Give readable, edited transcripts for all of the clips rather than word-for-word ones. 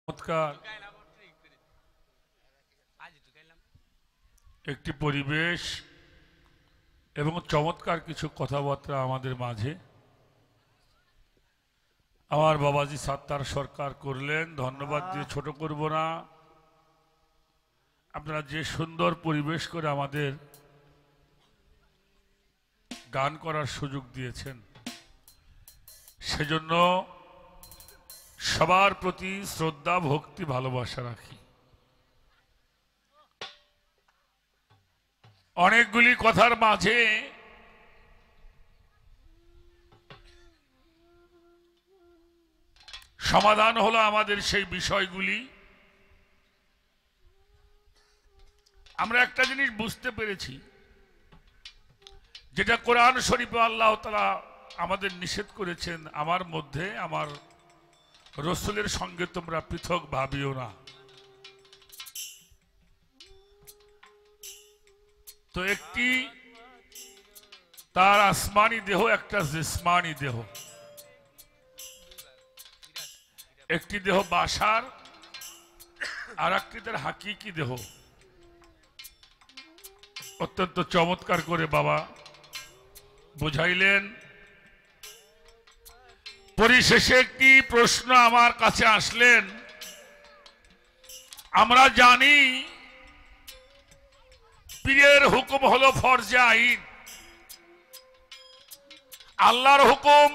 চমৎকার একটি পরিবেশ এবং চমৎকার কিছু কথাবার্তা আমাদের মাঝে আমার বাবাজি সাত্তার সরকার করলেন। ধন্যবাদ দিয়ে ছোট করব না। আপনারা যে সুন্দর পরিবেশ করে আমাদের গান করার সুযোগ দিয়েছেন, সেজন্য সবার প্রতি শ্রদ্ধা, ভক্তি, ভালোবাসা রাখি। অনেকগুলি কথার মাঝে সমাধান হলো আমাদের সেই বিষয়গুলি। আমরা একটা জিনিস বুঝতে পেরেছি, যেটা কোরআন শরীফে আল্লাহ তাআলা আমাদের নিষেধ করেছেন, আমার মধ্যে আমার রসুলের সঙ্গে তোমরা পৃথক ভাবিও না। তো একটি তার আসমানি দেহ, একটা জিসমানি দেহ। একটি দেহ বাসার, আর একটি তার হাকিকি দেহ। অত্যন্ত চমৎকার করে বাবা বুঝাইলেন। পরিশেষে একটি প্রশ্ন আমার কাছে আসলেন। আমরা জানি পীরের হুকুম হলো ফরজে আইন, আল্লাহর হুকুম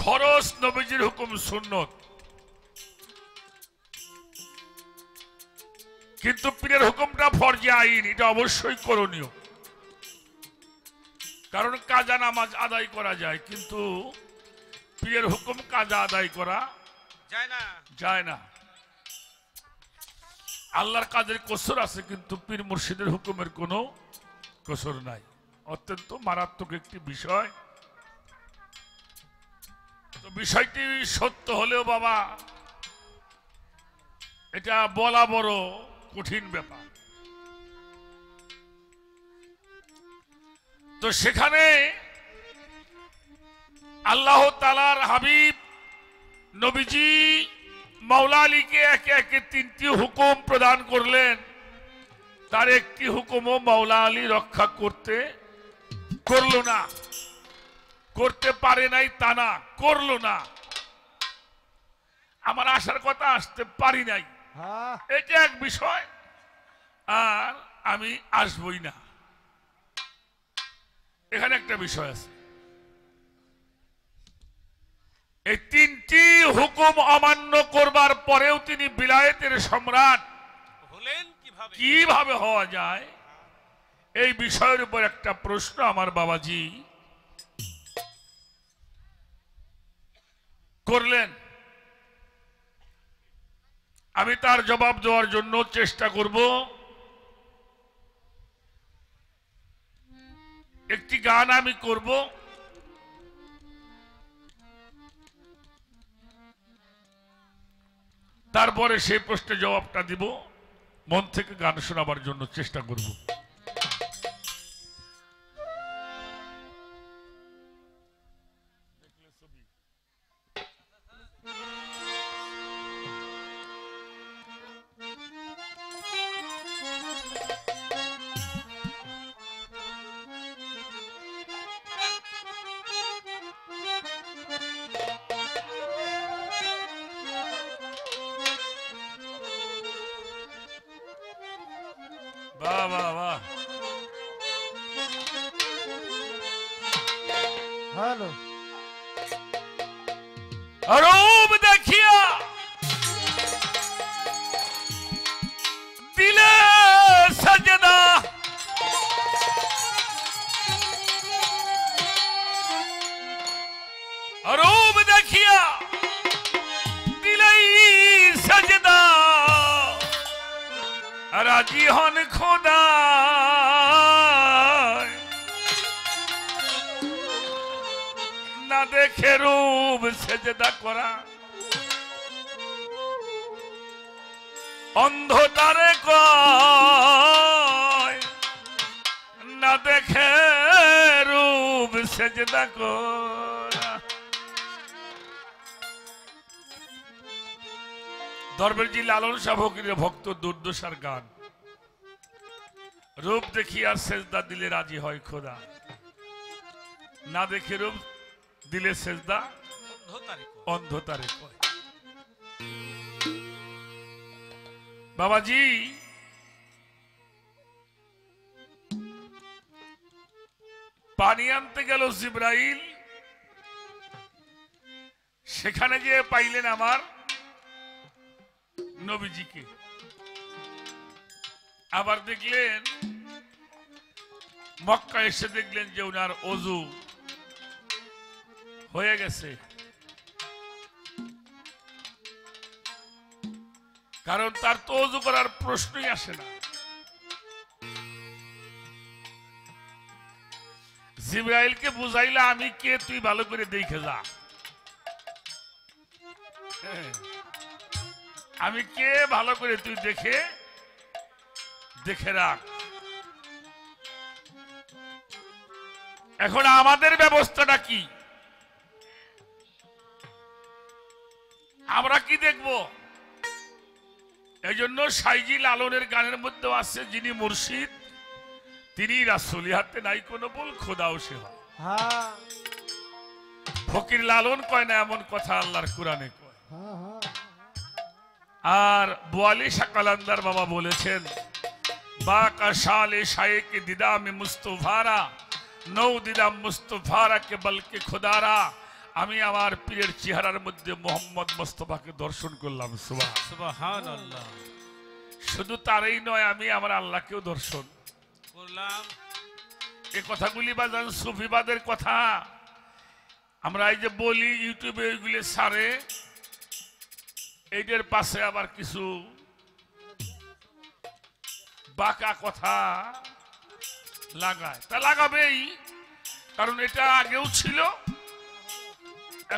ফরজ, নবীজির হুকুম সুন্নত। কিন্তু পীরের হুকুমটা ফরজে আইন, এটা অবশ্যই করণীয়। কারণ কাজা নামাজ আদায় করা যায়, কিন্তু পীরের হুকুম কাজা আদায় করা যায় না। আল্লাহর কাজের কসর আছে, কিন্তু পীর মুর্শিদের হুকুমের কোনো কসর নাই। অত্যন্ত মারাত্মক একটি বিষয়। তো বিষয়টি সত্য হলেও বাবা, এটা বলা বড় কঠিন ব্যাপার। তো সেখানে আল্লাহ তাআলার হাবিব নবীজি মাওলা আলীকে একে একে তিনটি হুকুম প্রদান করলেন। তার একটি হুকুমও মাওলা আলী রক্ষা করলো না। করতে পারে নাই তা না, করলো না। আমার আসার কথা, আসতে পারি নাই, এটা এক বিষয়। আর আমি আসবই না, এখানে একটা বিষয় আছে। এই তিনটি হুকুম অমান্য করবার পরেও তিনি বিলায়েতের সম্রাট হলেন কিভাবে হওয়া যায়, এই বিষয়ের উপর একটা প্রশ্ন আমার বাবাজি করলেন। আমি তার জবাব দেওয়ার জন্য চেষ্টা করব। একটি গান আমি করব, তারপরে সেই প্রশ্নের জবাবটা দিব। মন থেকে গান শোনাবার জন্য চেষ্টা করব। বাহ বাহ বাহ, হ্যালো। রূপ দেখিয়া দিলে সাজদা, রূপ দেখিয়া দিলেই সাজদা, রাজি হন খোদা। না দেখে রূপ সেজদা করা, অন্ধ তারে কয়। না দেখে রূপ সেজদা করা। দরবেশজি লালন শাহ ফকিরের ভক্ত দুর্দশার গান। রূপ দেখিয়া সেজদা দিলে রাজি হয় খোদা, না দেখে রূপ দিলে সেজদা অন্ধতারে কয়। বাবাজি পানি আনতে গেল জিবরাইল, সেখানে যে পাইলেন আমার নবীজিকে। আবার দেখলেন মক্কা এসে দেখলেন যে উনার ওযু হয়ে গেছে, কারণ তার তো ওযু করার প্রশ্নই আসে না। জিবরাইলকে বুঝাইলা আমি কে তুই ভালো করে দেখে যা, আমি কে ভালো করে তুই দেখে রাখ। এখন আমাদের ব্যবস্থাটা কি, আমরা কি দেখব? এই জন্য সাইজি লালনের গানের মধ্যে আছে যিনি মুর্শিদ তিনি রাসূল, হাতে নাই কোনো বল খোদাও সে হয়। ফকির লালন কয় না এমন কথা আল্লাহর কোরআনে কয়। আর বোয়ালি শাকালান্দার বাবা বলেছেন বাকা শালে শায়েক দিদামে মুস্তফারা নৌ দিদাম মুস্তফারা কে বলকে খোদারা, আমি আমার পীরের চেহারার মধ্যে মোহাম্মদ মুস্তাফাকে দর্শন করলাম। সুবহানাল্লাহ। শুধু তারই নয়, আমি আমার আল্লাহকেও দর্শন করলাম। এই কথাগুলি বাজান সুফিবাদের কথা। আমরা এই যে বলি ইউটিউবে ওইগুলি সারে, এইটার পাশে আবার কিছু বাঁকা কথা লাগায়, তা লাগাবেই, কারণ এটা আগেও ছিল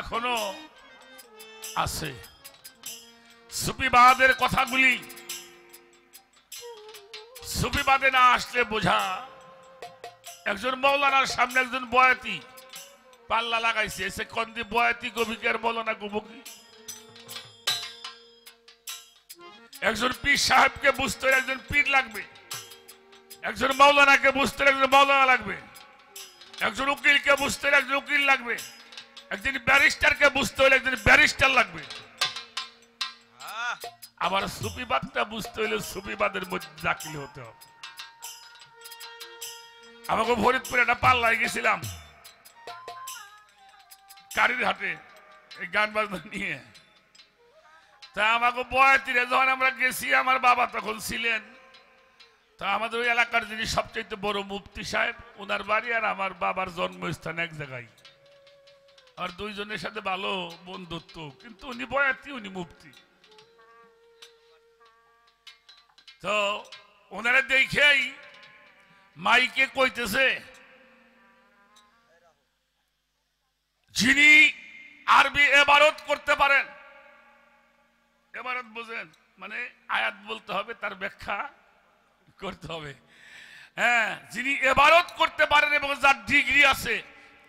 এখনো আছে। সুফিবাদের কথাগুলি সুফিবাদে না আসলে বোঝা, একজন মৌলানার সামনে একজন বয়াতি পাল্লা লাগাইছে, এসে কন্দি বয়াতি গবিকের মৌলানা গুবকি। একজন পীর সাহেবকে বুঝতে একজন পীর লাগবে, একজন মৌলানাকে বুঝতে একজন মৌলানা লাগবে, একজন উকিলকে বুঝতে একজন উকিল লাগবে, একজন ব্যারিস্টারকে বুঝতে হলে একজন ব্যারিস্টার লাগবে। আবার সুফিবাদটা বুঝতে হলে সুফিবাদের মধ্যে দাখিল হতে হবে। আমাকে ফরিদপুরে একটা পাল্লায় গেছিলাম কারির হাটে এই গান বাজনা নিয়ে। তা আমাকে বয়াতিরে যখন আমরা গেছি, আমার বাবা তখন ছিলেন, তা আমাদের ওই এলাকার যিনি সবচেয়ে বড় মুফতি সাহেব, ওনার বাড়ি আর আমার বাবার জন্মস্থান এক জায়গায়, আর দুইজনের সাথে ভালো বন্ধুত্ব, কিন্তু উনি বয়াতি উনি মুফতি। তো ওনারা দেখেই মাইকে কইতেছে, যিনি আরবি এবারত করতে পারেন, এবারত বোঝেন মানে আয়াত বলতে হবে, তার ব্যাখ্যা করতে হবে। হ্যাঁ, যিনি এবারত করতে পারেন এবং যার ডিগ্রি আছে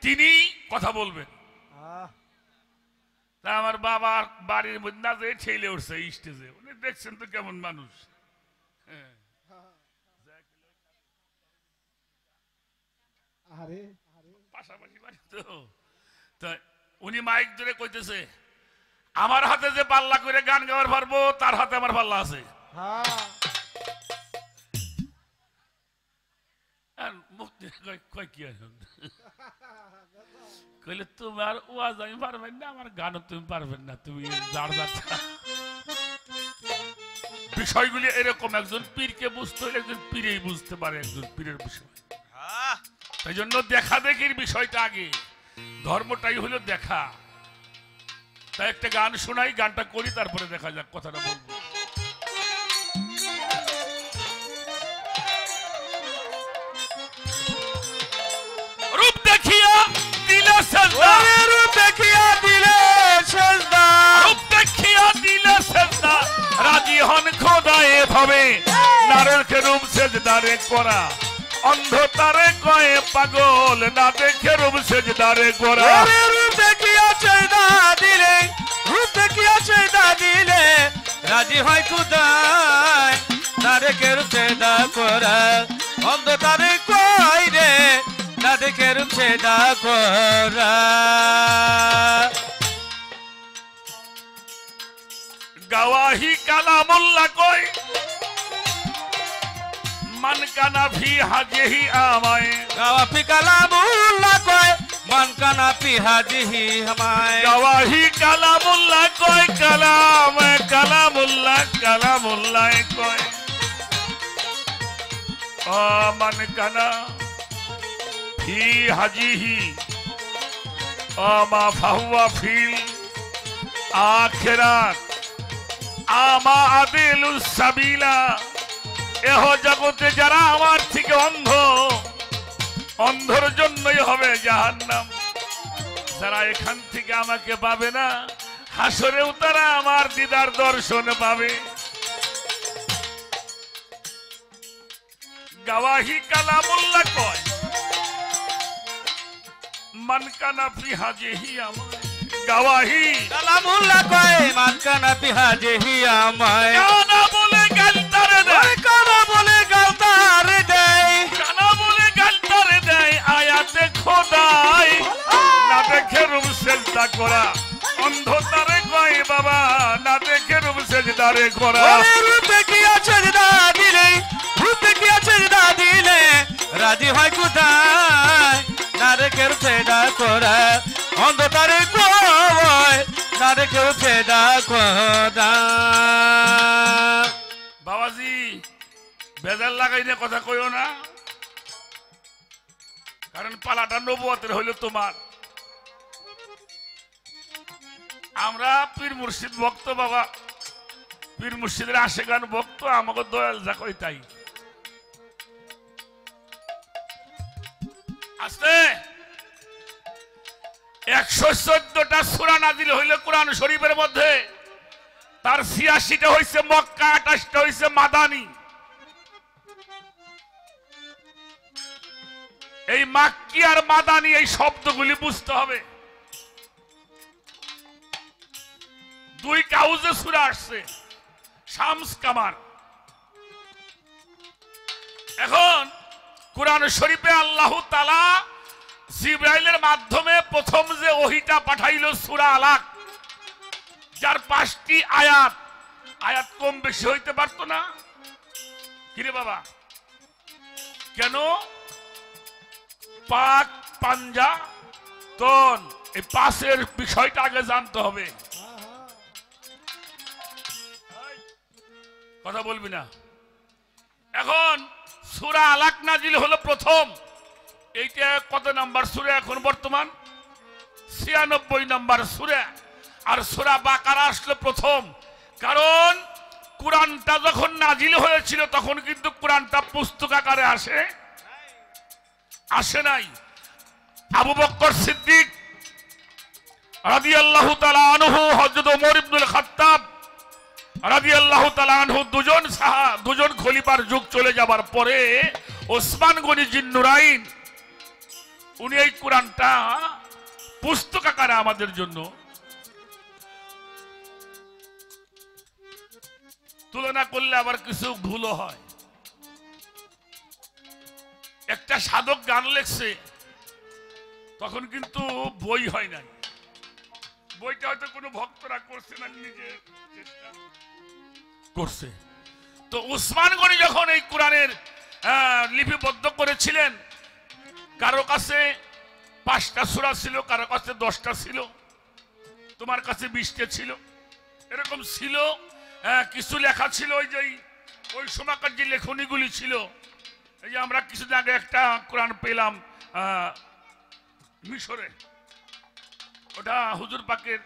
তিনি কথা বলবেন। তা আমার বাবার বাড়ির মধ্যে না যে ঠেলে উঠছে স্টেজে, উনি দেখছেন তো কেমন মানুষ। পাশাপাশি বাড়ি তো উনি মাইক ধরে কইতেছে, আমার হাতে যে পাল্লা করে গান গাওয়ার পারবো তার হাতে আমার পাল্লা আছে। কইলে তোমার ওয়াজ আমি পারবেন না, আমার গানও তুমি পারবেন না, তুমি যার যাচ্ছা। বিষয়গুলি এরকম, একজন পীরকে বুঝতে হলে একজন পীরেই বুঝতে পারে একজন পীরের বিষয়। তাই জন্য দেখা দেখির বিষয়টা আগে, ধর্মটাই হলো দেখা। তাই একটা গান শোনাই, গানটা করি, তারপরে দেখা যাক কথাটা বলবো। রূপ দেখিয়া দিলে সেজদা, রূপ দেখিয়া দিলে সেজদা, রূপ দেখিয়া দিলে সেজদা, রাজি হন খোদা এভাবে, নারকে রূপ সেজদারে করা, অন্ধতারে কয়ে পাগল, না দেখে রূপ সেজদারে করা। রূপ দেখিয়া সেজদা দিলে, রূপ দেখিয়া সেজদা দিলে, রাজি হয় খুদায় না দেখে রূপসেদা করা অন্ধ তারে কই রে না দেখে রূপসেদা করা गवाही कलामुल्ला कोई मन काना भी हाजे ही आमाए गावा फी कलामुल्ला कोई मन काना फी हाजे ही हमारे गवाही कलामुल्ला कोई कलाम कलामुल्ला कलामुल्ला कोई मन काना भी हाजी ही आमा फाहुआ फील आखिरात आमा आदिलुस साबिला एहो जगते যারা আমার থেকে অন্ধ অন্ধর জন্যই হবে জাহান্নাম যারা এখান থেকে আমাকে পাবে না হাসরেও তারা আমার দিদার দর্শন পাবে গওয়াহি কালামুল্লাহ কয় মান কানা ফি হাজিহি আমার गवाही कलामुल्ला कोई मन काना फी हाजे ही हमारे काना बोले गलतर दे काना बोले गलतार दे काना बोले गलतर दे आयाते খোদাই না দেখে রূপ সেজদা করা অন্ধ তারে কয় বাবা না দেখে রূপ সেজদারে করা ওরে রূপে কি সেজদা দিলে রূপে কি সেজদা দিলে রাজি হয় খুদায় না দেখে রূপসেদা করা অন্ধ তারে কই না দেখে রূপসেদা করা বাবাজি বেজাল লাগাই না কথা কইও না কারণ পালাটা নবুয়তের হইল তোমার আমরা পীর মুর্শিদ ভক্ত বাবা পীর মুর্শিদের আশেকান ভক্ত আমাকে দয়াল যা কই তাই আস্তে 114টা সূরা নাজিল হইল কোরআন শরীফের মধ্যে তার 86টা হইছে মক্কা 28টা হইছে মাদানী এই মাক্কি আর মাদানী এই শব্দগুলি বুঝতে হবে দুই কাউজে সূরা আসছে শামস কামার এখন কোরআন শরীফে আল্লাহ তাআলা জিবরাইলের মাধ্যমে প্রথম যে ওহীটা পাঠাইলো সূরা আলাক যার 5টি আয়াত আয়াত কম বেশি হইতে পারত না কিরে বাবা কেন পাক পাঞ্জা তন এই পাশের বিষয়টা আগে জানতে হবে কথা বলবি না এখন সূরা আলাক নাজিল হলো প্রথম এইটা কত নাম্বার সূরা এখন বর্তমান 96 নাম্বার সূরা আর সূরা বাকারা আসলো প্রথম কারণ কুরআনটা যখন নাজিল হয়েছিল তখন কিন্তু কুরআনটা পুস্তক আকারে আসে নাই আবু বকর সিদ্দিক রাদিয়াল্লাহু তাআলা আনহু হযরত ওমর ইবনুল খাত্তাব রাদিয়াল্লাহু তাআলা আনহু দুজন খলিফার যুগ চলে যাবার পরে ওসমান গনি জিন্নুরাইন উনি এই কুরআনটা পুস্তক আকারে আমাদের জন্য তুলনা করলে আবার কিছু ভুল হয় একটা সাধক গান লেখছে তখন কিন্তু বই হয় নাই বইটা হয়তো কোনো ভক্তরা করছে না নিজে চেষ্টা করছে তো উসমান গনি যখন এই কোরআনের লিপিবদ্ধ করেছিলেন কারো কাছে 5টা সূরা ছিল কারো কাছে 10টা ছিল তোমার কাছে 20টা ছিল এরকম ছিল কিছু লেখা ছিল ওই সময়কার যে লেখনীগুলি ছিল এই যে আমরা কিছুদিন আগে একটা কোরআন পেলাম মিশরে ওটা হুজুর পাকের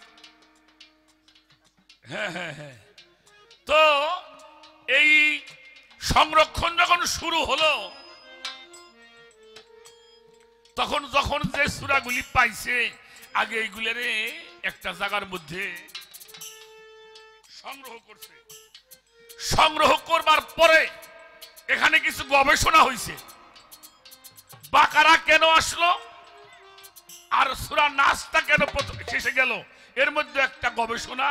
হ্যাঁ তো এই সংরক্ষণ যখন শুরু হলো তখন যখন যে সূরাগুলি পাইছে আগে এইগুলোর একটা জায়গার মধ্যে সংগ্রহ করবার পরে এখানে কিছু গবেষণা হয়েছে বাকারা কেন আসলো আর সূরা নাসটা কেন শেষে গেল এর মধ্যে একটা গবেষণা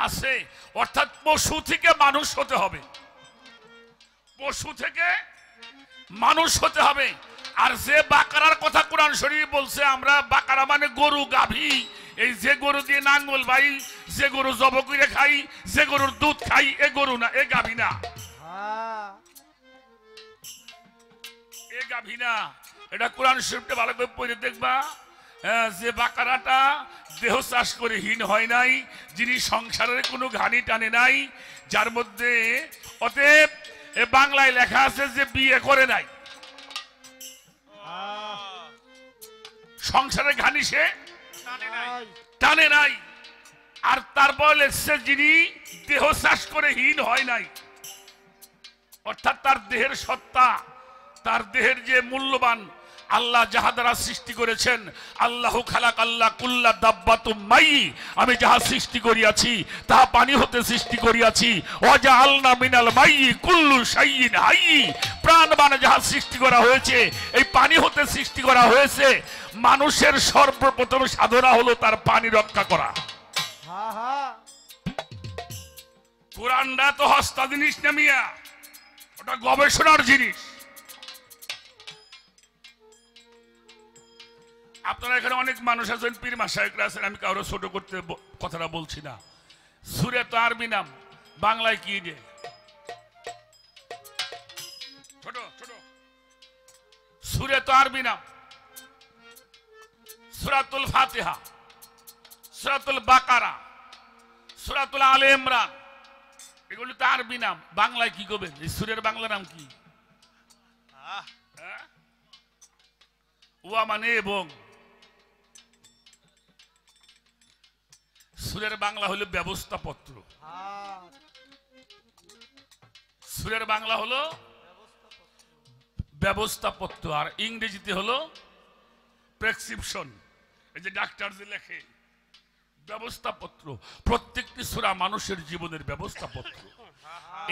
আছে, অর্থাৎ পশু থেকে মানুষ হতে হবে, পশু থেকে মানুষ হতে হবে। আর যে বাকারার কথা কোরআন শরীফ বলছে, আমরা বাকারা মানে গরু গাভী, এই যে গরু দিয়ে নাঙ্গল ভাই, যে গরু জব করে খাই, যে গরুর দুধ খাই, এ গরু না, এ গাভী না, এ গাভী না। এটা কোরআন শরীফটা ভালো করে পড়ে দেখবা। যে বাকারাটা দেহ চাষ করে হীন হয় নাই, যিনি সংসারের কোনো ঘানি টানে নাই, যার মধ্যে অতএব বাংলায় লেখা আছে যে বিয়ে করে নাই, সংসারের ঘানি সে টানে নাই। আর তারপর লেখছে যিনি দেহ চাষ করে হীন হয় নাই, অর্থাৎ তার দেহের সত্তা, তার দেহের যে মূল্যবান আল্লাহ যাহা দ্বারা সৃষ্টি করেছেন, আল্লাহ খালাক আল্লাহ কুল্লা দাব্বাতুম মাই, আমি যাহা সৃষ্টি করিয়াছি তাহা পানি হতে সৃষ্টি করিয়াছি। ওয়াজা আলনা মিনাল মাই কুল্লু শাইইন হাই, প্রাণবান যাহা সৃষ্টি করা হয়েছে এই পানি হতে সৃষ্টি করা হয়েছে। মানুষের সর্বপ্রথম সাধনা হলো তার পানি রক্ষা করা। কোরআনটা তো হস্তা জিনিস নামিয়া, ওটা গবেষণার জিনিস। আপনারা এখানে অনেক মানুষ আছেন, পীর মাশায়েখরা আছেন, আমি কারো ছোট করতে কথাটা বলছি না। সূরা তো আরবি নাম, বাংলায় কি যে ছোট ছোট সূরা তো আরবি নাম, সূরাতুল ফাতিহা, সূরাতুল বাকারা, সূরাতুল আলে ইমরান, এগুলো তো আরবি নাম। বাংলায় কি করবেন? এই সূরার বাংলা নাম কি? ওয়া মানে এবং, সূরার বাংলা হলো ব্যবস্থাপত্র, সূরার বাংলা হলো ব্যবস্থাপত্র, আর ইংরেজিতে হলো প্রেসক্রিপশন। এই যে ডাক্তার যে লেখে ব্যবস্থাপত্র, প্রত্যেকটি সূরা মানুষের জীবনের ব্যবস্থাপত্র।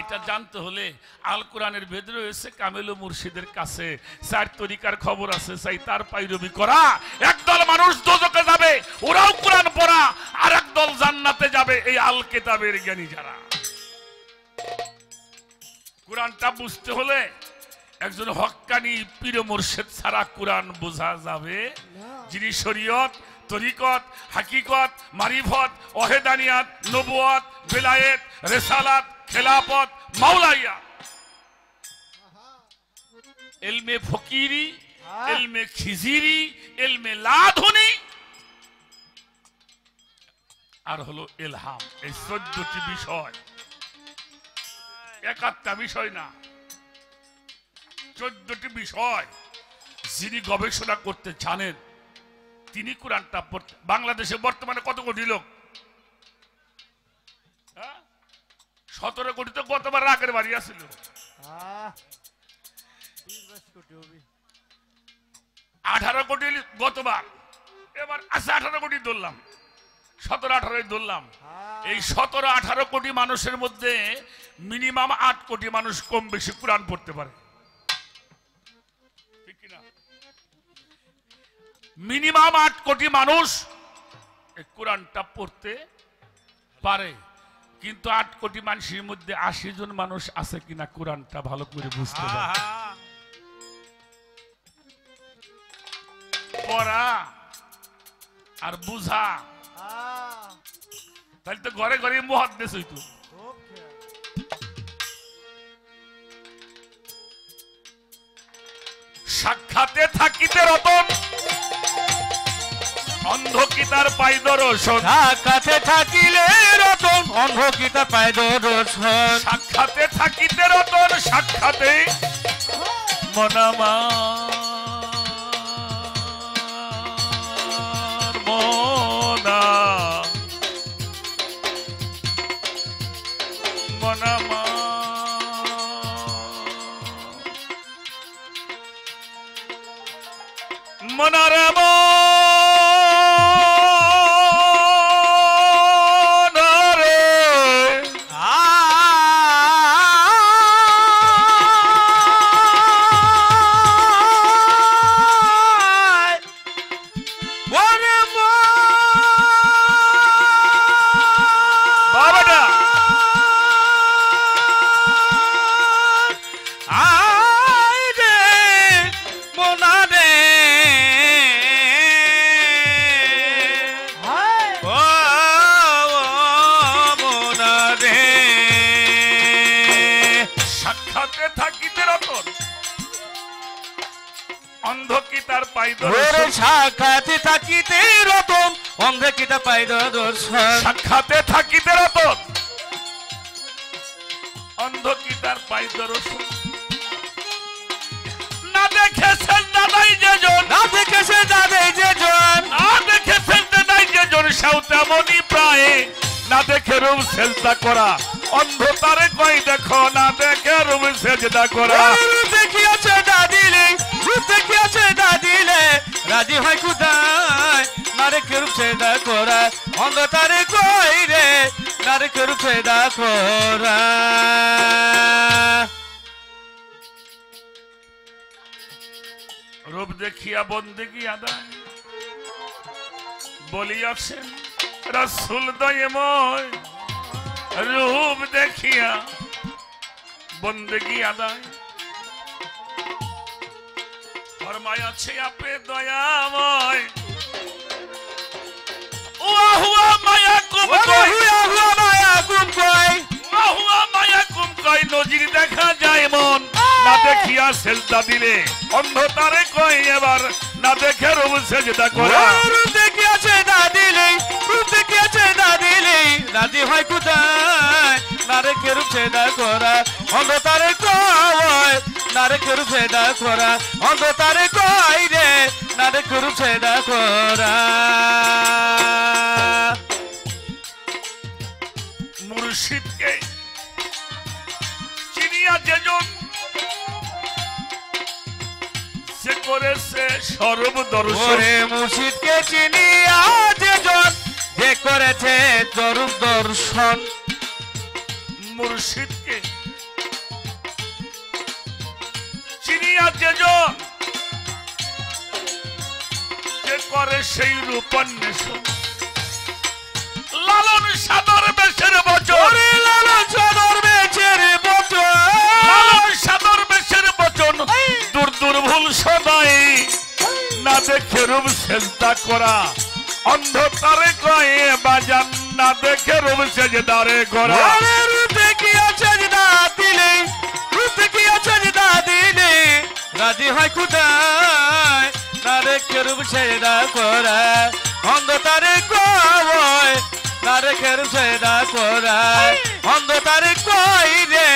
এটা জানতে হলে আল কোরআনের ভেদ রয়েছে কামেল মুর্শিদের কাছে, চার তরিকার খবর আছে, চাই তার পাইরবি করা। একদল মানুষ দোজখে যাবে, ওরাও কোরআন পড়া, আর একদল জান্নাতে যাবে, এই আল কিতাবের জ্ঞানী যারা। কোরআনটা বুঝতে হলে একজন হক্কানি পীর মুর্শিদ ছাড়া কোরআন বোঝা যাবে, যিনি শরীয়ত, তরিকত, হাকিকত, মারিফত, ওহেদানিয়াত, নবুয়ত, বেলায়েত, রিসালাত, খেলাফত, মাওলাইয়া, ইলমে ফকিরি, ইলমে খিজিরি, ইলমে লাদুনি, আর হলো ইলহাম। এই 14টি বিষয়, একাত্তা বিষয় না, 14টি বিষয় যিনি গবেষণা করতে জানেন তিনি কোরআনটা পড়তে। বাংলাদেশে বর্তমানে কত কোটি লোক? 17 কোটি তো গতবার আগের বাড়ি আসছিল, 18 কোটি গতবার, এবার আছে 18 কোটি ধরলাম, 17-18 ধরলাম। এই 17-18 কোটি মানুষের মধ্যে মিনিমাম 8 কোটি মানুষ কম বেশি কোরআন পড়তে পারে, ঠিক কিনা? মিনিমাম 8 কোটি মানুষ এই কোরআনটা পড়তে পারে, কিন্তু 8 কোটি মানুষের মধ্যে 80 জন মানুষ আছে কিনা কোরআনটা ভালো করে বুঝতে পারে। পড়া আর বুঝা, তাহলে তো ঘরে ঘরে মুহাদ্দিস হইতো। সাক্ষাতে থাকিতে রতন, অন্ধ কি তার পাই দর্শন। সাক্ষাতে থাকিলে রতন, অন্ধ কি তার পাই দর্শন। সাক্ষাতে থাকিতে রতন, সাক্ষাতে মনামার মনা, মনামার মনারে থাকিতে রতন অন্ধ কি তার পাই ওরে দর্শন সাক্ষাতে থাকিতে রতন অন্ধে কি তার পাই দর্শন সাক্ষাতে থাকিতে রতন অন্ধ কি তার পাই দর্শন না দেখেছেন দাদাই যেজন না দেখেছে দাদাই যেজন না দেখেছেন দাদাই যেজন সেও তেমনই প্রায় না দেখে রূপ সেজদা করা অন্ধ তারে কই দেখো না দেখে রূপ সেজদা করা রূপ দেখিয়াছে দাদিলে রূপ দেখিয়াছে দাদিলে রাজি হয় খুদায় নারে কে রূপ সেজদা করা অন্ধ তারে কই রে নারে কে রূপ সেজদা করা রূপ দেখিয়া বন্দেগী আদায় বলিয়াছেন রাসূল দয়াময় রূপ দেখিয়া বন্দেগী আদায় ফরমায়াছে আপে দয়াময় ওয়া হুয়া মায়াকুম কই হুয়া মায়া কুম কই ওয়া হুয়া মায়াকুম কই নজির দেখা যায় মন না দেখিয়া সেজদা দিলে অন্ধ তারে কই এবার না দেখে রূপ সেজদা করা রূপ দেখিয়াছে দাদিলে রূপ দেখিয়াছে দাদিলে রাজি হয় খুদায় নারে কে রূপ সেজদা করা অন্ধ তারে কই নারে কে রূপ সেজদা করা অন্ধ তারে কই রে নারে কে রূপ সেজদা করা মুর্শিদকে চিনিয়া যেজন সে করেছে সর্ব দর্শন ওরে মুর্শিদকে চিনিয়া যেজন যে করেছে চরম দর্শন মুর্শিদকে চিনিয়া যেজন যে করে সেই রূপান্বেষণ লালন সাদর বেশের বচন ওরে লালন সাদর বেচের বচন লালন সাদর বেশের বচন দূর দূর ভুল সদাই না দেখে রূপ সেজদা করা অন্ধ তারে কয়ে বাজান না দেখে রূপ সেজদারে করা ওরে রূপ দেখিয়াছে দাদিলে রূপ দেখিয়াছে দাদিলে রাজি হয় খুদায় নারে কে রূপ সেজদা করা অন্ধ তারে কই নারে কে রূপ সেজদা করা অন্ধ তারে কই রে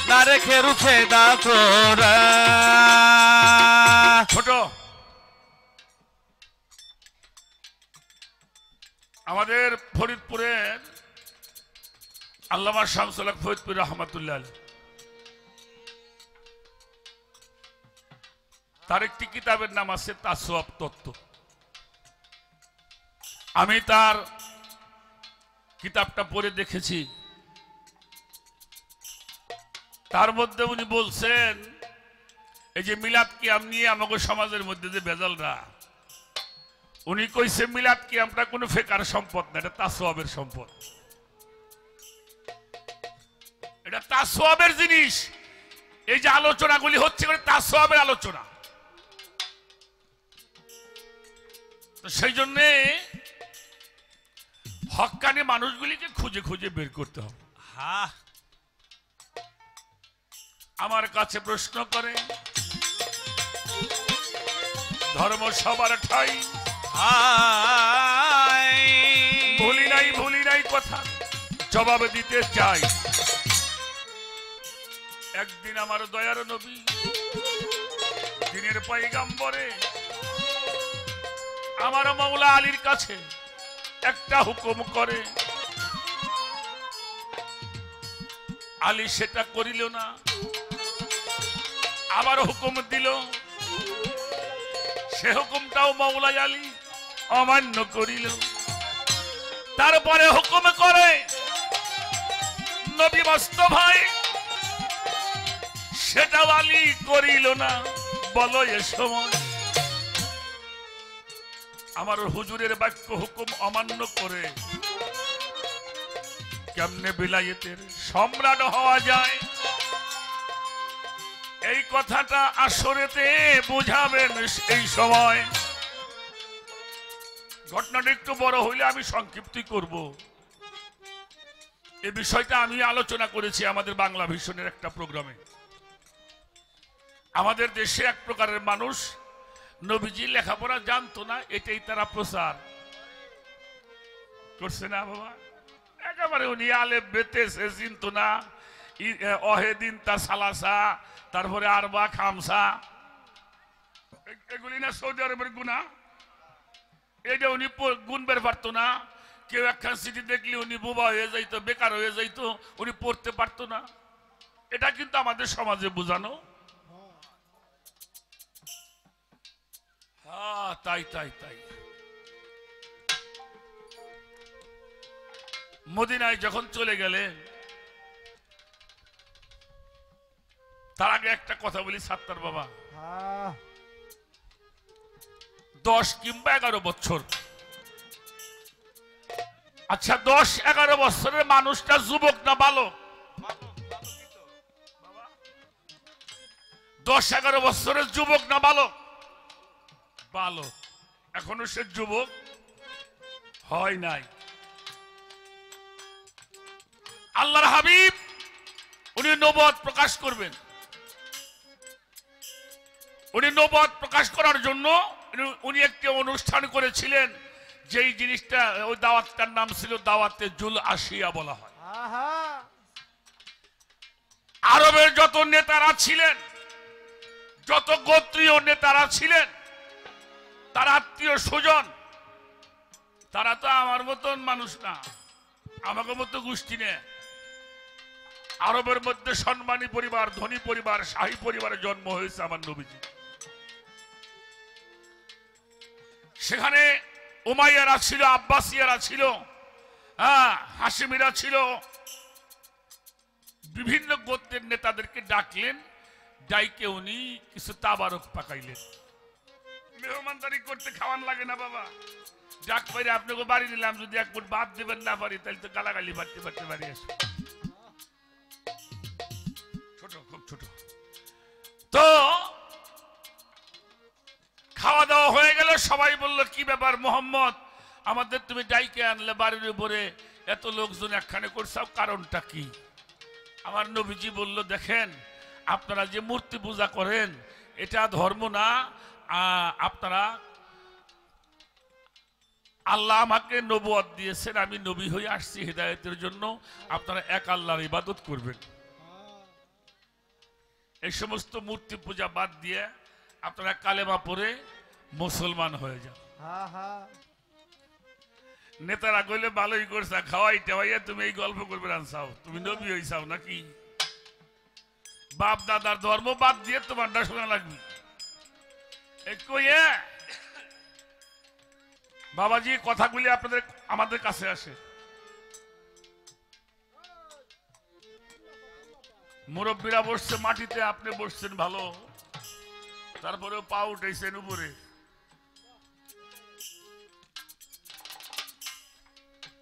নারে কে রূপ সেজদা করা ছোট আমাদের ফরিদপুরের আল্লামা শামসুল হক ফরিদপুর রহমাতুল্লাহ আলাইহ তার একটি কিতাবের নাম আছে তাসওয়াব তত্ত্ব আমি তার কিতাবটা পড়ে দেখেছি তার মধ্যে উনি বলছেন এই যে মিলাদ কিয়াম নিয়ে আমাদের সমাজের মধ্যে যে বেজালরা উনি কইছে মিলাদ কিয়ামটা কোনো ফেকার সম্পদ না এটা তাসওয়াবের সম্পদ এটা তাসওয়াবের জিনিস এই যে আলোচনাগুলি হচ্ছে এটা তাসওয়াবের আলোচনা তো সেই জন্য হক্কানি মানুষগুলিকে খুঁজে খুঁজে বের করতে হবে হ্যাঁ আমার কাছে প্রশ্ন করে ধর্ম সবার ঠাই ভুলি নাই কথা জবাব দিতে চাই একদিন আমার দয়ার নবী দিনের পয়গাম্বরে আমার মাওলা আলীর কাছে একটা হুকুম করে আলী সেটা করিল না আবার হুকুম দিল সে হুকুমটাও মাওলা আলী অমান্য করিল তারপরে হুকুম করে নবী মুস্তাফাই সেটাও আলী করিল না বলো এ সময় আমার হুজুরের বাক্য হুকুম অমান্য করে কেমনে বিলায়েতের সম্রাট হওয়া যায় এই কথাটা আসরেতে বুঝাবেন এই সময় ঘটনাটা একটু বড় হইলে আমি সংক্ষিপ্তই করব এই বিষয়টা আমি আলোচনা করেছি আমাদের বাংলা ভিশনের একটা প্রোগ্রামে আমাদের দেশে এক প্রকারের মানুষ নবীজি লেখাপড়া জানতো না, এটাই তারা প্রচার করছে না বাবা। একেবারে উনি আলেফ বেতেছে চিনতো না, অহেদিন তা সালাসা, তারপরে আরবা খামসা, এগুলি না সৌদি আরবের গুণা, এটা উনি গুনবের পারতো না। কেউ একখান চিঠি দেখলে উনি বোবা হয়ে যাইতো, বেকার হয়ে যাইতো, উনি পড়তে পারতো না। এটা কিন্তু আমাদের সমাজে বোঝানো। হ্যাঁ, তাই তাই তাই। মদিনায় যখন চলে গেলেন, তার আগে একটা কথা বলি সাত্তার বাবা, 10 কিংবা 11 বছর, আচ্ছা 10-11 বছরের মানুষটা যুবক না বালক? 10-11 বছরের যুবক না বালক? বালক। এখনো সে যুবক হয় নাই। আল্লাহর হাবিব উনি নবুয়ত প্রকাশ করবেন। উনি নবুয়ত প্রকাশ করার জন্য উনি একটি অনুষ্ঠান করেছিলেন, যেই জিনিসটা, ওই দাওয়াতটার নাম ছিল দাওয়াতে জুল আসিয়া বলা হয়। আরবের যত নেতারা ছিলেন, যত গোত্রীয় নেতারা ছিলেন, তার আত্মীয় স্বজন, তারা তো আমার মতন মানুষ না, আমাকে মতো গোষ্ঠী নেই। আরবের মধ্যে সম্মানী পরিবার, ধনী পরিবার, শাহী পরিবারে জন্ম হয়েছে আমার নবীজি। সেখানে উমাইয়ারা ছিল, আব্বাসিয়ারা ছিল, হাশিমিরা ছিল, বিভিন্ন গোত্রের নেতাদেরকে ডাকলেন, ডাইকে উনি কিছু তাবারক পাকাইলেন। মেহমানদারি করতে খাওয়ান লাগে না বাবা, ডাক পাইরে আপনাকে বাড়ি দিলাম, যদি এক ফুট বাদ দেবেন না পারি তাহলে তো গালাগালি বাড়তে বাড়তে বাড়ি আসে। ছোট, খুব ছোট। তো খাওয়া দাওয়া হয়ে গেল, সবাই বলল কি ব্যাপার মোহাম্মদ, আমাদের তুমি ডাইকে আনলে বাড়ির উপরে এত লোকজন একখানে করছাও, কারণটা কি? আমার নবীজি বলল, দেখেন আপনারা যে মূর্তি পূজা করেন এটা ধর্ম না, আপনারা, আল্লাহ আমাকে নবুয়ত দিয়েছেন, আমি নবী হয়ে আসছি হিদায়াতের জন্য, আপনারা এক আল্লাহর ইবাদত করবেন। এই সমস্ত মূর্তি পূজা বাদ দিয়ে আপনারা কালেমা পড়ে মুসলমান হয়ে যান। নেতারা কইলে ভালোই করছা, খাওয়াই টেওয়াইয়া তুমি এই গল্প করবে আনসাও, তুমি নবী হইছাও নাকি? বাপ দাদার ধর্ম বাদ দিয়ে তোমারটা শোনা লাগবে। বাবাজি কথাগুলি আপনাদের আমাদের কাছে আসে, মুরব্বীরা বসছে মাটিতে, আপনি বসছেন ভালো, তারপরেও পা উঠেছেন উপরে।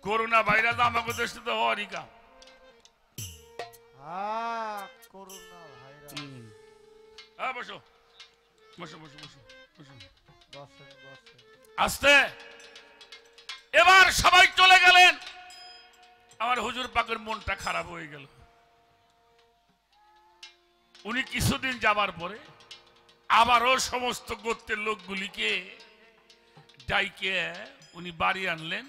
করোনা ভাইরাস আমাকে দেশে তো হওয়ারই কাম। বসো বসো বসো বসো বসো, আস্তে। এবার সবাই চলে গেলেন, আমার হুজুর পাকের মনটা খারাপ হয়ে গেল। উনি কিছুদিন যাবার পরে আবারও সমস্ত গোত্রের লোকগুলিকে ডাইকে উনি বাড়ি আনলেন।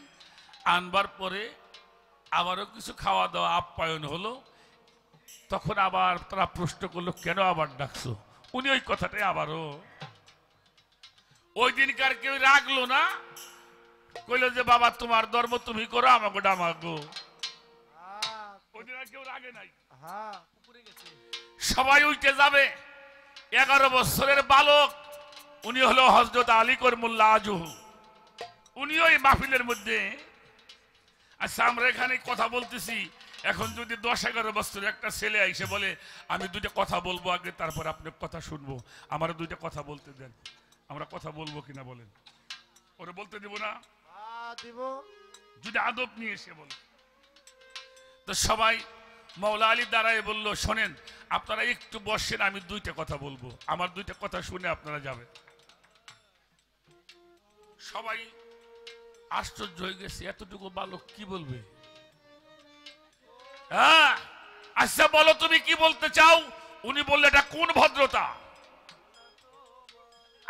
আনবার পরে আবারও কিছু খাওয়া দাওয়া আপ্যায়ন হলো। তখন আবার তারা প্রশ্ন করলো, কেন আবার ডাকছো? উনি ওই কথাটাই আবারও, ওই দিনকার কেউ রাখলো না, কইলো যে বাবা তোমার ধর্ম তুমি করো, আমাকে ডামাগো। ওই দিন আর কেউ রাগে নাই, সবাই উঠে যাবে। 11 বছরের বালক, উনি হলো হযরত আলী করমুল্লাহ আজহু, উনি ওই মাহফিলের মধ্যে। আচ্ছা আমরা এখানে কথা বলতেছি, এখন যদি 10-11 বছরের একটা ছেলে এসে বলে আমি দুইটা কথা বলবো আগে, তারপর আপনার কথা শুনবো, আমার দুইটা কথা বলতে দেন, আমরা কথা বলবো কিনা বলেন? ওরে বলতে দিব না? দিব, যদি আদব নিয়ে এসে বলে। তো সবাই মাওলা আলী দাঁড়ায় বলল, শোনেন আপনারা একটু বসেন, আমি দুইটা কথা বলবো, আমার দুইটা কথা শুনে আপনারা যাবেন। সবাই আশ্চর্য হয়ে গেছে, এতটুকু বালক কি বলবে? হ্যাঁ, আচ্ছা বলো তুমি কি বলতে চাও? উনি বললে, এটা কোন ভদ্রতা?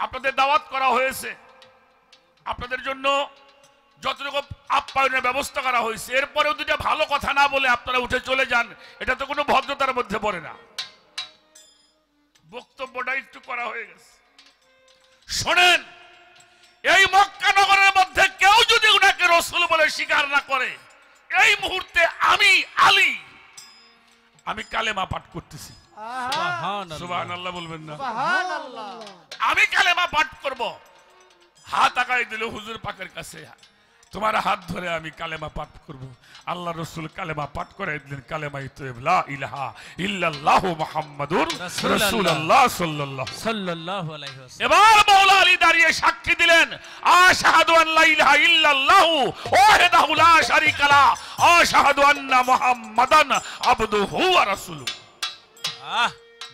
আপনাদের দাওয়াত করা হয়েছে, আপনাদের জন্য যতটুকু আপ্যায়নের ব্যবস্থা করা হয়েছে, এরপরেও দুটা ভালো কথা না বলে আপনারা উঠে চলে যান, এটা তো কোনো ভদ্রতার মধ্যে পড়ে না। বক্তব্যটা একটু করা হয়ে গেছে। শোনেন, এই মক্কা নগরের মধ্যে কেউ যদি উনাকে রসুল বলে স্বীকার না করে, এই মুহূর্তে আমি আলী আমি কালেমা পাঠ করতেছি। সুবহানাল্লাহ বলবেন না? আমি কালেমা পাঠ করব। হাত আগায় দিল হুজুর পাকের কাছে, তোমার হাত ধরে আমি কালেমা পাঠ করব। আল্লাহ রসুল কালেমা পাঠ করে দিলেন, কালেমাই তৈয়ব লা ইলাহা ইল্লাল্লাহু মুহাম্মাদুর রাসূলুল্লাহ সাল্লাল্লাহু আলাইহি ওয়াসাল্লাম। এবার মাওলা আলী দাঁড়িয়ে সাক্ষী দিলেন, আশহাদু আন লা ইলাহা ইল্লাল্লাহু ওয়াহদাহু লা শারীকা লা, আশহাদু আন্না মুহাম্মাদান আবদুহু ওয়া রাসূলুহু।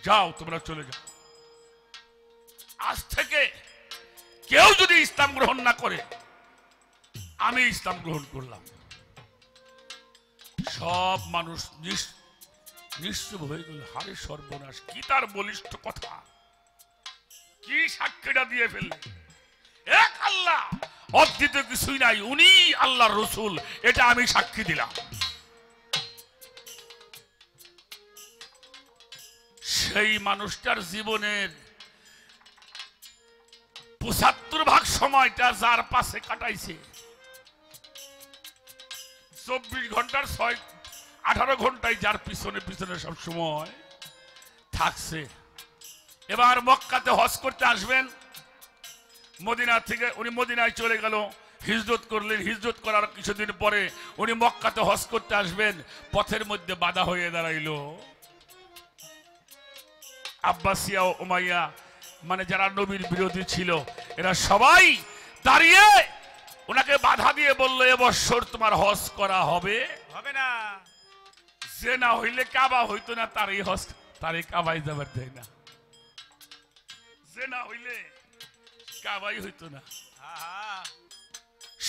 যাও তোমরা চলে যাও। আজ থেকে কেউ যদি ইসলাম গ্রহণ না করে, আমি ইসলাম গ্রহণ করলাম। সব মানুষ নিশ্চুপ হয়ে গেল। হারে সর্বনাশ, কি তার বলিষ্ঠ কথা, কি সাক্ষীটা দিয়ে ফেললেন। এক আল্লাহ, অদ্বিতীয় কিছুই নাই, উনি আল্লাহর রসুল, এটা আমি সাক্ষী দিলাম। সেই মানুষটার জীবনের ৭৫% সময়টা যার পাশে কাটাইছে, ২৪ ঘন্টার 18 ঘন্টায় যার পিছনে পিছনে সব সময় থাকছে। এবার মক্কাতে হজ করতে আসবেন, মদিনা থেকে উনি মদিনায় চলে গেল, হিজরত করলেন। হিজরত করার কিছুদিন পরে উনি মক্কাতে হজ করতে আসবেন, পথের মধ্যে বাধা হয়ে দাঁড়াইল আব্বাসিয়া ও উমাইয়া, মানে যারা নবীর বিরোধী ছিল, এরা সবাই দাঁড়িয়ে ওনাকে বাধা দিয়ে বলল, এবছর তোমার হজ করা হবে না, যে না হইলে কাবা হইতো না, তারই হজ, তারই কাবাই যাবার দেয় না, যে না হইলে কাবাই হইতো না।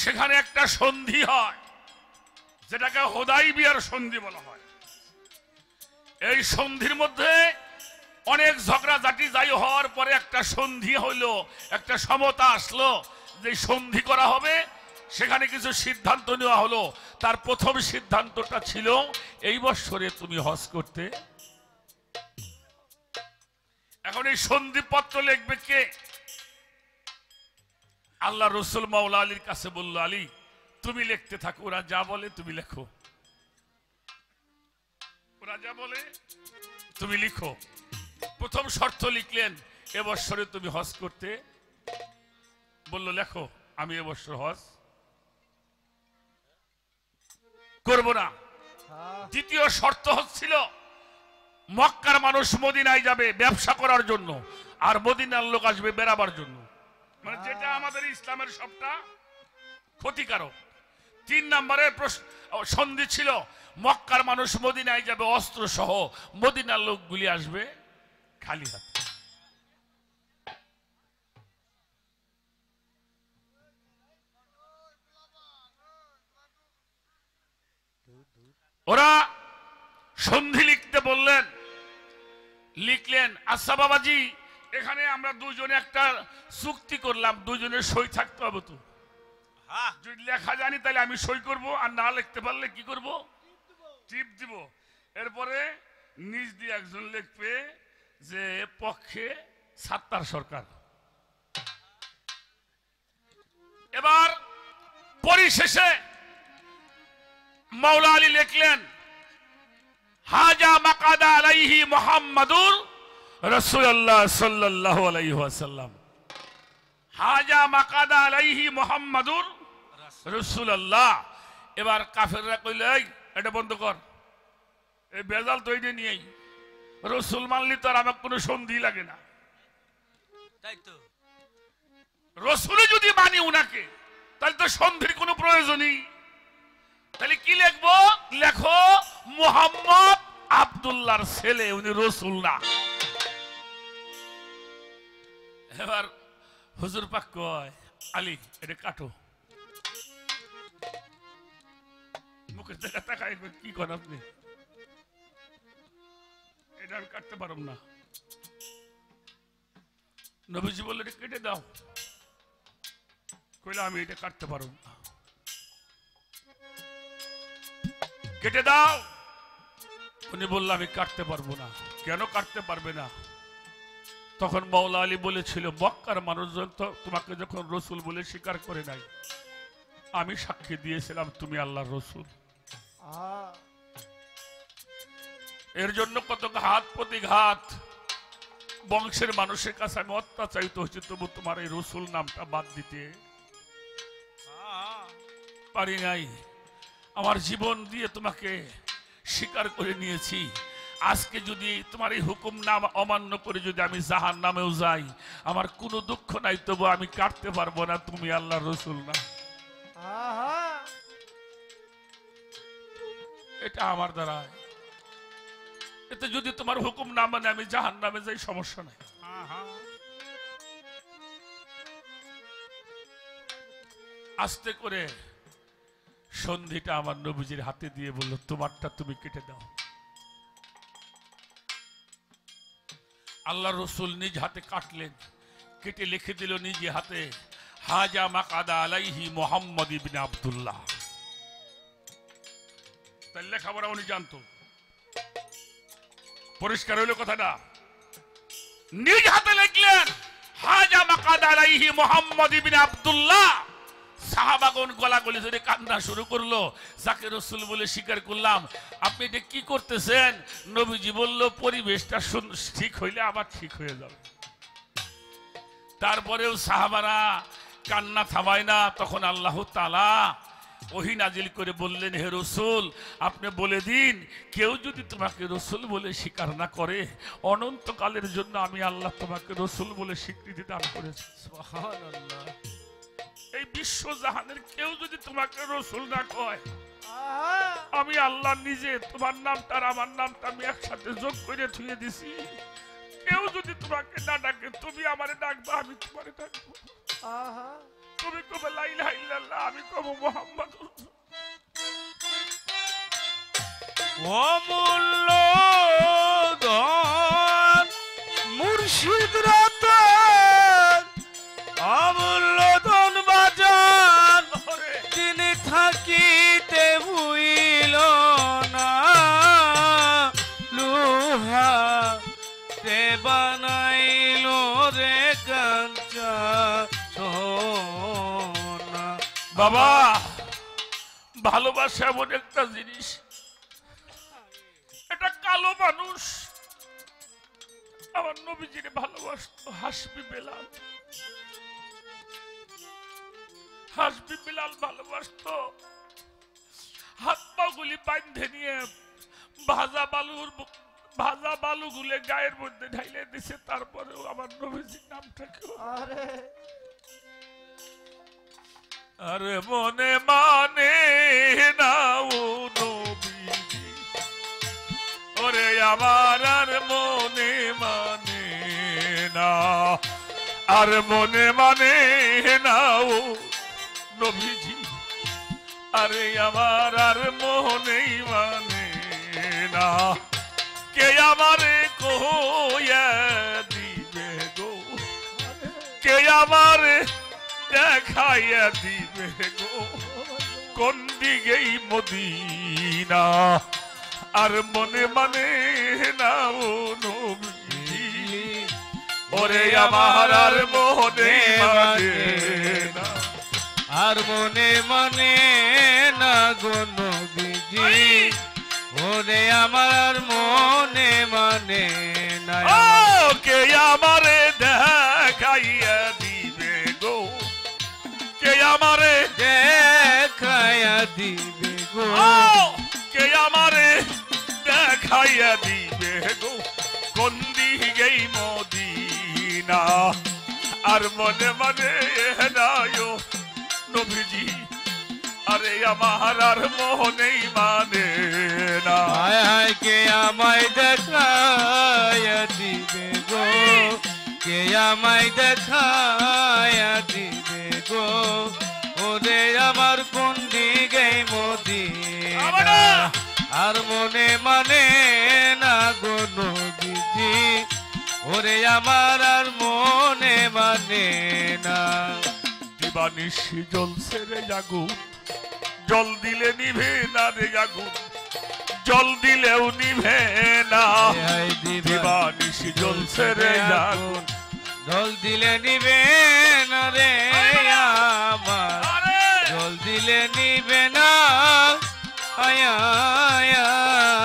সেখানে একটা সন্ধি হয়, যেটাকে হুদাইবিয়ার সন্ধি বলা হয়। এই সন্ধির মধ্যে অনেক ঝগড়াঝাটি যাই হওয়ার পরে একটা সন্ধি হইলো, একটা সমতা আসলো যে সন্ধি করা হবে। সেখানে কিছু সিদ্ধান্ত নেওয়া হলো। তার প্রথম সিদ্ধান্তটা ছিল, এই বছরে তুমি হজ করতে। এখন এই সন্ধিপত্র লিখবে কে? আল্লাহ রসুল মাওলা আলীর কাছে বলল, আলী তুমি লিখতে থাকো, ওরা যা বলে তুমি লেখো, ওরা যা বলে তুমি লিখো। প্রথম শর্ত লিখলেন, এবছরে তুমি হজ করতে। বলল লেখো, আমি এবছর হজ করব না। দ্বিতীয় শর্ত হচ্ছিল, মক্কার মানুষ মদিনায় যাবে ব্যবসা করার জন্য, আর মদিনার লোক আসবে বেড়াবার জন্য, মানে যেটা আমাদের ইসলামের সবটা ক্ষতিকারক। 3 নম্বরের সন্ধি ছিল, মক্কার মানুষ মদিনায় যাবে অস্ত্র সহ, মদিনার লোকগুলি আসবে খালি হাতে। ওরা সন্ধি লিখতে বললেন, লিখলেন, আচ্ছা বাবাজি, এখানে আমরা দুজনে একটা চুক্তি করলাম, দুজনের সই থাকতে হবে। তো যদি লেখা জানি তাহলে আমি সই করব, আর না লিখতে পারলে কি করব? টিপ দিব। এরপরে নিজ দিয়ে একজন লিখবে যে পক্ষে সাত্তার সরকার। এবার পরিশেষে মাওলা আলী লিখলেন, হাজা মাকাদা আলাইহি মুহাম্মাদুর রাসূলুল্লাহ সাল্লাল্লাহু আলাইহি ওয়াসাল্লাম। হাজা মাকাদা আলাইহি মুহাম্মাদুর রাসূলুল্লাহ। এবার কাফেররা কইল, এই এটা বন্ধ কর, এই বেজাল তৈরি নিয়েই রসুল মানলি তো আর আমার কোনো সন্ধি লাগে না। তাই তো রসুল যদি মানি উনাকে, তাহলে তো সন্ধির কোনো প্রয়োজনই। তাহলে কি লিখবো? লেখো মুহাম্মদ আব্দুল্লাহর ছেলে, উনি রসুল না। এবার হুজুর পাক কয়, আলী এটা কাটো। মুখের দেখা তাকায়, কি করেন আপনি? এটা আমি কাটতে পারব না। নবীজি বললেন কেটে দাও। কইলে আমি এটা কাটতে পারবো না। কেটে দাও। উনি বলল আমি কাটতে পারবো না। কেন কাটতে পারবে না? তখন মাওলা আলী বলেছিল মক্কার মানুষজন তো তোমাকে যখন রসুল বলে স্বীকার করে নাই, আমি সাক্ষী দিয়েছিলাম তুমি আল্লাহর রসুল। এর জন্য কত ঘাত প্রতিঘাত বংশের মানুষের কাছে আমি অত্যাচারিত হয়েছি, তবু তোমার এই রসুল নামটা বাদ দিতে পারি নাই। আমার জীবন দিয়ে তোমাকে স্বীকার করে নিয়েছি। আজকে যদি তোমার এই হুকুম নাম অমান্য করে যদি আমি জাহান নামেও যাই, আমার কোনো দুঃখ নাই, তবু আমি কাটতে পারবো না তুমি আল্লাহর রসুল না। এটা আমার দ্বারা, এতে যদি তোমার হুকুম না মানে আমি জাহান নামে যাই, সমস্যা নাই। আস্তে করে সন্ধিটা আমার নবীজির হাতে দিয়ে বলল তোমারটা তুমি কেটে দাও। আল্লাহ রসুল নিজ হাতে কাটলেন, কেটে লিখে দিল নিজে হাতে হাজা মাকাদা আলাইহি মুহাম্মদ ইবনে আব্দুল্লাহ। তাই লেখাপড়া উনি জানতো। পরিষ্কার হইল কথাটা। নিজ হাতে লিখলেন হাজা মাকাদা আলাইহি মুহাম্মদ ইবনে আব্দুল্লাহ। সাহাবাগণ গলাগলি ধরে কান্না শুরু করলো, যাকে রসুল বলে স্বীকার করলাম, আপনি এটা কি করতেছেন? নবীজি বলল পরিবেশটা ঠিক হইলে আবার ঠিক হয়ে যাবে। তারপরেও সাহাবারা কান্না থামায় না। তখন আল্লাহ তাআলা ওহী নাজিল করে বললেন, হে রসুল আপনি বলে দিন, কেউ যদি তোমাকে রসুল বলে স্বীকার না করে, অনন্তকালের জন্য আমি আল্লাহ তোমাকে রসুল বলে স্বীকৃতি দান করেছি। সুবহানাল্লাহ। এই বিশ্ব জাহানের কেউ যদি তোমাকে রসুল না কয়, আমি আল্লাহ নিজে তোমার নামটা আর আমার নামটা আমি একসাথে যোগ করে থুয়ে দিছি। কেউ যদি তোমাকে না ডাকে, তুমি আমারে ডাকবা, আমি তোমারে ডাকবো। তুমি কবে লা ইলাহা ইল্লাল্লাহ, আমি কব মুহাম্মাদুর রাসূলুল্লাহ। অমূল্য ধন মুর্শিদ রতন, অমূল্য ধন বাজান তিনি থাকিতে হইল না, লোহা তে বানাইল রে কাঞ্চা সোনা। বাবা, ভালোবাসা এমন একটা জিনিস, এটা কালো মানুষ আমার নবীজির ভালোবাসতো। হাসবি বেলাল, হাসবি বেলাল ভালোবাসতো। হাত পা গুলি বাঁধে নিয়ে ভাজা বালু গুলে গায়ের মধ্যে ঢাইলে দিছে। তারপরেও আমার নবীজির নামটাকে আরে মনে মানে নাও নবীজি, ওরে আমার আর মনে মানে না, আর মনে মানে নাও নবীজি, আরে আমার আর মনেই মানে না। কে আমারে কইয়া দিবে গো, কে আমারে দেখাইয়া দিবে গো, কোন দিকেই মদিনা, আর মনে মানে নাও নবীজি, ওরে আমার আর মনে মানে না, আর মনে মানে না গো নবীজি, ওরে আমার মনে মানে না। কে আমারে দেখাইয়া দিবে গো, কে আমারে দেখাইয়া দিবে গো, কে আমারে দেখাইয়া দিবে গো, কোন দিকেই মদিনা, আর মনে মানে নাও নবীজি, আরে আমার আর মনেই মানে না। হায় হায় কে আমায় দেখাইয়া দিবে গো, কে আমায় দেখাইয়া দিবে গো, ওরে আমার কোন দিকে মদিনা, আর মনে মানে না গো নবীজি, ওরে আমার আর মনে মানে না। দিবানিশি জ্বলছে রে আগুন, জল দিলে নিভে না রে আগুন, জল দিলেও নিভে না। দিবানিশি জ্বলছে রে আগুন, জল দিলে নিবে না রে আমার, জল দিলে নিবে না।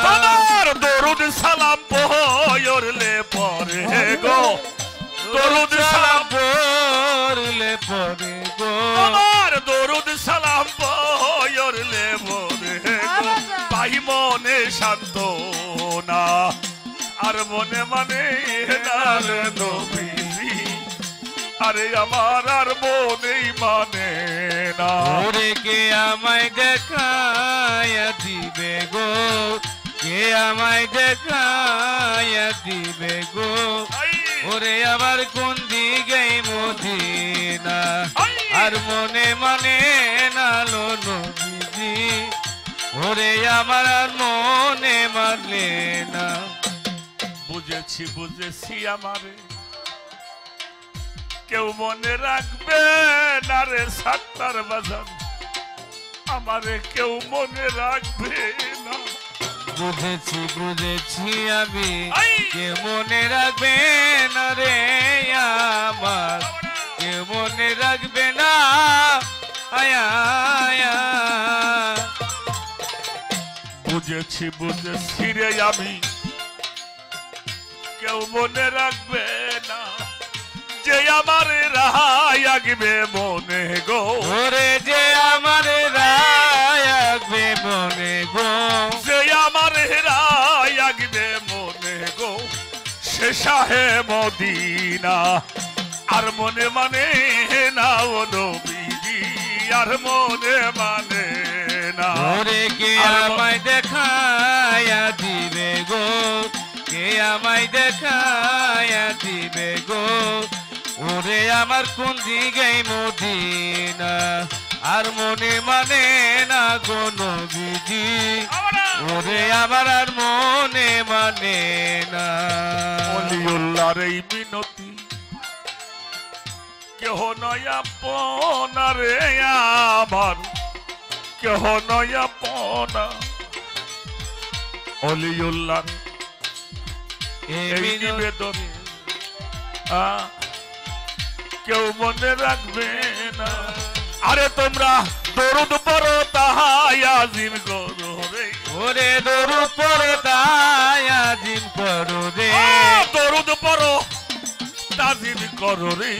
তোমার দরুদ সালাম পড়লে পরে গো, দরুদ সালাম পড়লে পরে গো, তোমার দরুদ সালাম পড়লে পরে গো, পাই মনে শান্ত না আর মনে মানে না রে নবীজি, আরে আমার আর মনেই মানে না। ওরে কে আমায় দেখায়া দিবে গো, কে আমায় দেখায়া দিবে গো, ওরে আবার কোন দিকে মদিনা আর মনে মানে না লো নবীজি, ওরে আমার আর মনে মানে না। বুঝেছি বুঝেছি আমারে কেউ মনে রাখবে না রে সাত্তার বাজান, আমারে কেউ মনে রাখবে না। বুঝেছি বুঝেছি আমি কে মনে রাখবে না রে আমার, কে মনে রাখবে না। আয়া আয়া বুঝেছি বুঝেছি রে আমি কেউ মনে রাখবে না, যে আমার রায় আগবে মনে গো, ওরে যে আমার রায় আগবে মনে গো, যে আমার রায় আগবে মনে গো, সে শাহে মদিনা আর মনে মানে না ও নবীজি, আর মনে মানে না। ওরে কে আমায় দেখায়া দিবে গো, কে আমায় দেখায়া দিবে গো, ওরে আমার কোন দিকে মদিনা আর মনে মানে না গো নবীজি, ওরে আমার আর মনে মানে না। অলিউল্লাহর এই মিনতি কেহ নয় আপনা রে আমার, কেহ নয় আপনা। অলিউল্লাহর এই নিবেদন কেউ মনে রাখবে না। আরে তোমরা দরুদ পড়ো তাহাই আজিম করো রে, ওরে দরুদ পড়ো তাই আজিম করো রে, দরুদ পড়ো তাজিম করো রে,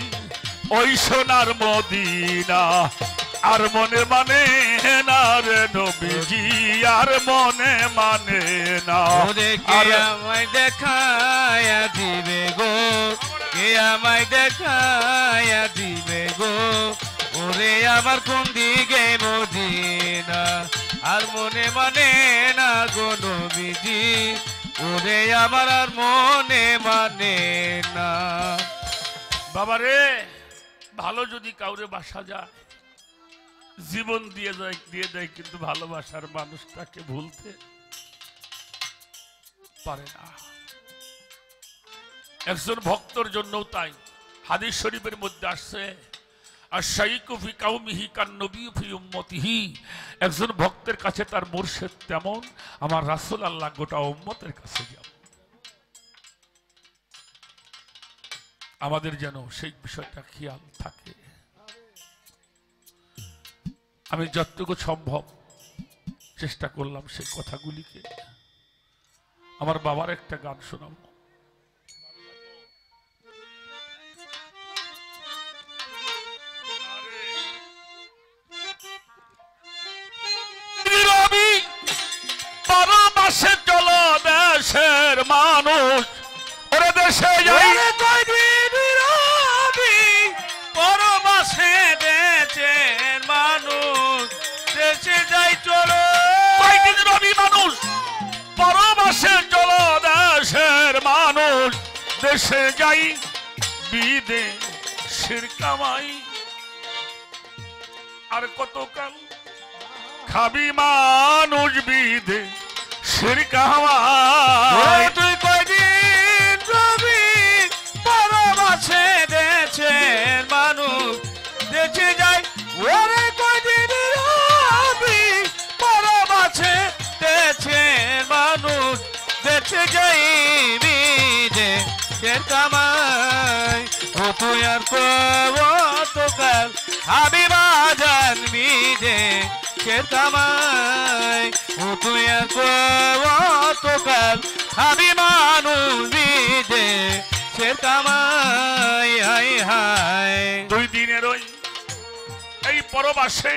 ওই সোনার মদিনা আর মনে মানে না রে নবীজি, আর মনে মানে না। ওরে কে আমায় দেখায়া দিবে গো, কে আমায় দেখায়া দিবে গো, ওরে আমার কোন দিকে মদিনা আর মনে মানে না গো নবীজি, ওরে আমার আর মনে মানে না। বাবারে ভালো যদি কাউরে বাসা যায়, জীবন দিয়ে দেয়, কিন্তু ভালোবাসার মানুষটাকে ভুলতে পারে না। একজন ভক্তর জন্য তাই হাদিস শরীফের মধ্যে আসছে, আশাইকু ফি কাউমিহি কান্নবী ফি উম্মতিহি, একজন ভক্তের কাছে তার মুর্শিদ তেমন আমার রাসূল আল্লাহ গোটা উম্মতের কাছে যেমন। আমাদের যেন সেই বিষয়টা খেয়াল থাকে। আমি যতটুকু সম্ভব চেষ্টা করলাম সেই কথাগুলিকে। আমার বাবার একটা গান শোনাবো। চলো দেশের মানুষ, ওরে দেশে যাই পরবাসে দেশের মানুষ, দেশে যাই চলো রবি মানুষ, পরবাসে চলো দেশের মানুষ, দেশে যাই বিদেশের কামাই, আর কতকাল খাবি মানুষ বিদেশের কামাই। তুই কয়দিন রবি দেশে যাইবি যে শের কামাই ও তুই আর কতকাল হাবিবা জানবি যে শের কামাই ও তুই আর কতকাল হাবি মানুষবি যে শের কামাই হাই হাই 2 দিনের ওই এই পরবাসে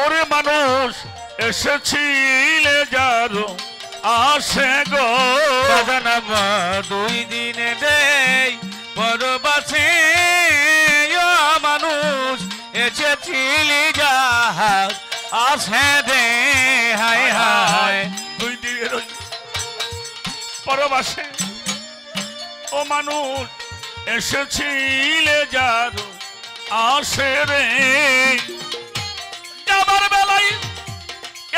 ওরে মানুষ এসেছিলে যারো আসে গো বাজানাম 2 দিনে দেই পরবাসে মানুষ এসেছিলি যাহার আসে দে হাই হাই 2 দিনের ওই পরবাসে ও মানুষ এসেছিলে যারো আসে রে যাবার বেলায়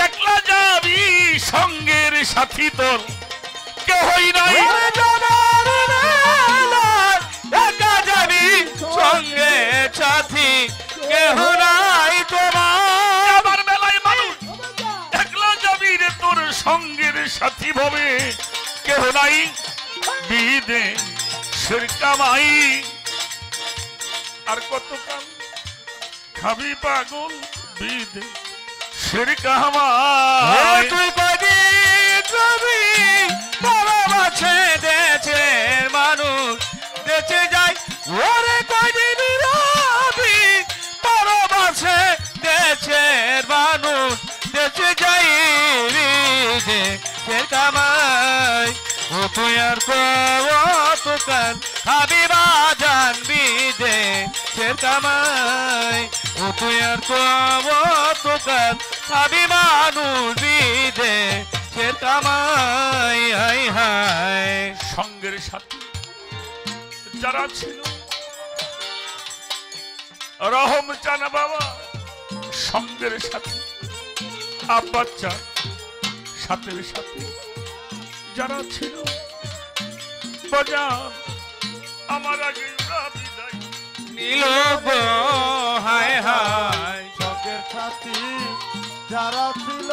একলা যাবি সঙ্গের সাথী তোর কেহই নাই একা যাবি সঙ্গে সাথী কেহ নাই তোমার যাবার বেলায় মানুষ একলা যাবি রে তোর সঙ্গের সাথী ভবে কেহ নাই বিদে সের কামাই আর কত কাল খাবি পাগল বিদে সের কামাই তুই কদিন রবি ভালোবাসে দেশের মানুষ দেশে যাই ওরে কদিন রবি ভালোবাসে দেশের মানুষ দেশে যাই দেশের কামাই ও তুই আর কতকাল হাবিবা জানবি দেশের কামাই ও তুই আর কতকাল হাবি মানুষবি দেশের কামাই হাই হাই সঙ্গের সাথী যারা ছিল রহম চানা বাবা সঙ্গের সাথী আব্বা চা সাথের সাথী যারা ছিল বাজান আমার আগে ওরা বিদায় নীল গো হায় হায় শখের সাথী যারা ছিল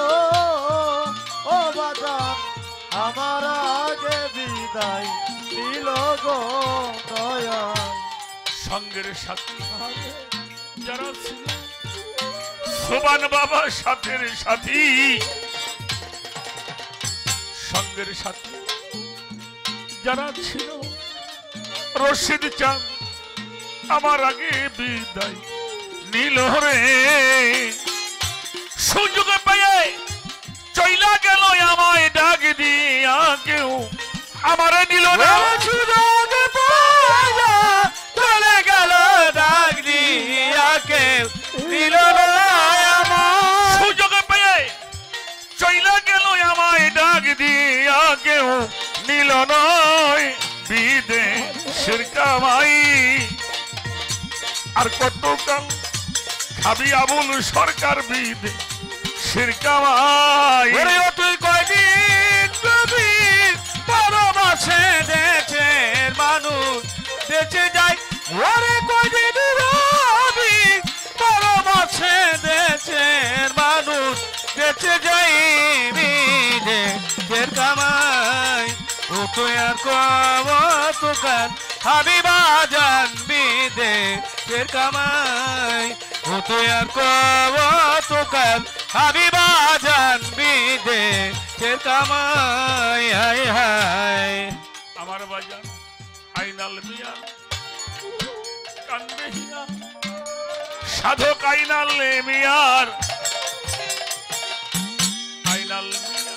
ও বাজান আমার আগে বিদায় দিল গো দয়াল সঙ্গের সাথী যারা ছিল সোবান বাবা সাথের সাথী সঙ্গের সাথী যারা ছিল রশিদ চাঁদ আমার আগে বিদায় নীল রে সুযোগ পেয়ে চইলা গেল আমায় ডাক দিয়া কেউ আমার নিল না সুযোগ পাইয়া চলে গেল ডাক দিয়া কেউ দিল না আমার সুযোগ পেয়ে চইলা গেল আমায় ডাক দিয়া কেউ নিল নয় বিদে সের কামাই আর কত কাল খাবি আবুল সরকার বিদে সের কামাই ওরে ও তুই কয়দিন রবি পরবাসে দেশের মানুষ দেশে যাই ওরে কয়দিন রবি পরবাসে দেশের মানুষ দেশে যাই দেশের কামাই ও তুই আর কতকাল হাবিবা জানবি দেশের কামাই ও তুই আর কতকাল হাবিবা জানবি দেশের কামাই হাই হাই আমার বাজান আইনাল মিয়া কান্দে হিয়া সাধক আইনাল মিয়ার আইনাল মিয়া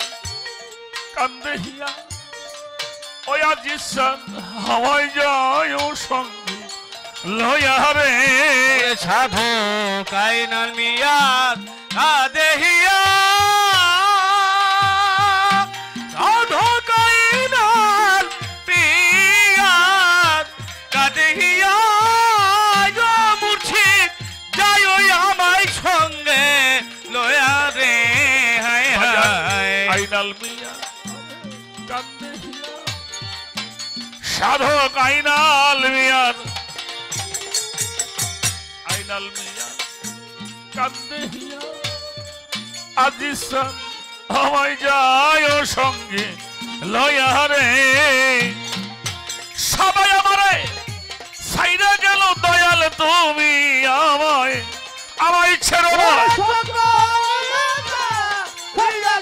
কান্দে হিয়া ওই আজিসান হাওয়াই যায় ও সঙ্গে লয়া রে সাধু কাইনাল মিয়ার আদেহিয়া সাধু কাইনাল পিয়ার কাদেহিয়া মুর্শিদ যাই ওই আমায় সঙ্গে লয়া রে হায় হায় আইনাল মিয়া কান্দে হিয়া সাধক আইনাল মিয়ার আইনাল মিয়া কান্দে হিয়া আজিসান আমায় যায় ও সঙ্গে লয়া রে সবাই আমারে সাইরা গেল দয়াল তুমি আমায় আমায় ছেড়ো না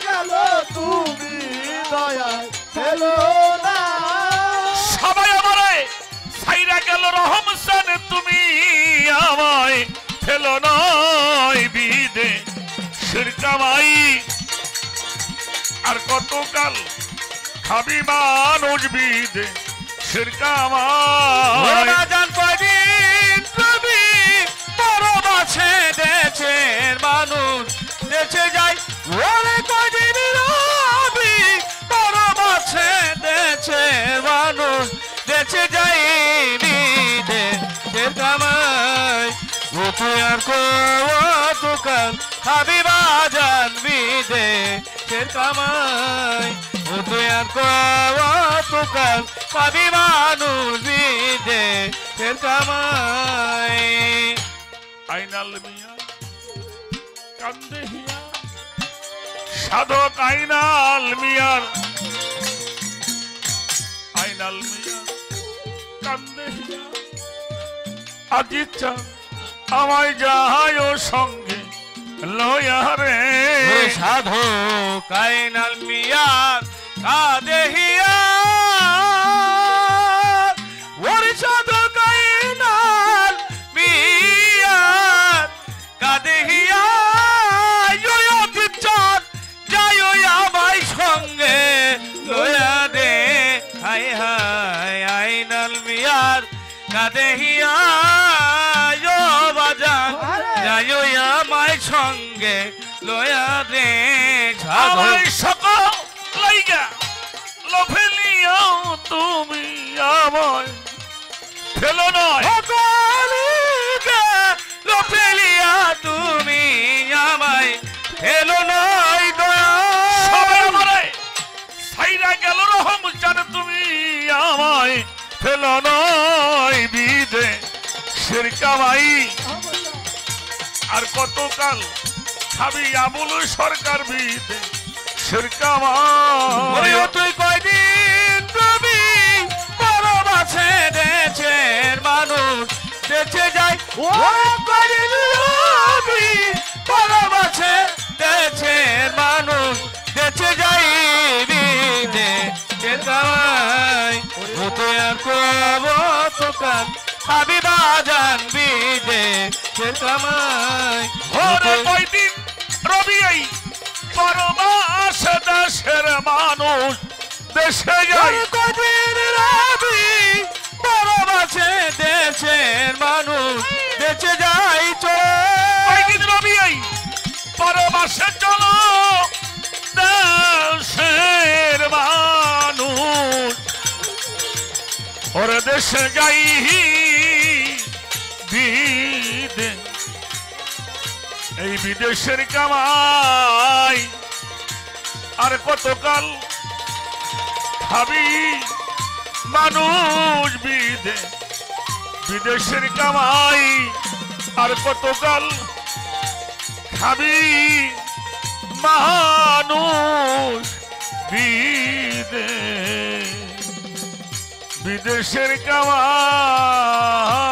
গেল তুমি দয়া ফেলো না সবাই আমারে সাইরা গেল রহমসান তুমি আমায় ফেলো নয় বিদে শিরকামাই আর কতকাল খাবি মানুষ বিদে শিরকামাই জান কদিন তুমি পরবাছে দেশের মানুষ দেশে যাই ওরে কদিন রবি পরবাছে দেশের মানুষ দেশে যাই বিদেশের কামাই তুই আর কতকাল খাবি বাজান বিদেশের কামাই তুই আর কতকাল পাবি মানুষ বিদেশের কামাই আইনাল মিয়া কান্দে হিয়া সাধক আইনাল মিয়ার আইনাল মিয়া কান্দে হিয়া আজিত চাঁদ আমায় যায় ও সঙ্গে লয়া রে সাধু কাইনাল মিয়ার কাদেহিয়া ওরে সাধু কাইনাল মিয়ার কাদেহিয়া চাঁদ যায় আমায় সঙ্গে লয়া দে হাই হাই আইনাল মিয়ার কাদেহিয়া বাজান যায় আমায় সঙ্গে লয়া দে আমায় সকল লাইগা লফেলিয়াও তুমি আমায় ফেলো নয় লোপেলিয়া তুমি আমায় ফেলো নয় দয়া সবাই আমারে সাইরা গেল রহম জান তুমি আমায় ফেলো নয় বিদে শিরকামাই আর কতকাল খাবি আবুল সরকার বিদে শিরকামাই তুই কয়দিন তুমি পরবাছে দেশের মানুষ দেশে যাই কয়দিন তুমি পরবাছে দেশের মানুষ দেশে যাই বিদেশের কামাই তুই আর কতকাল খাবি বাজান বিদেশের কামাই ওরে কয়দিন রবি এই পরমাস দেশের মানুষ দেশে যাই কদিন রবি পরবাছে দেশের মানুষ দেশে যাই কয়দিন রবি এই পরমাসে চলো দেশের মানুষ ওরে দেশে যাই বিদে এই বিদেশের কামাই আর কতকাল খাবি মানুষ বিদেশের কামাই আর কতকাল খাবি মানুষ বিদেশের কামাই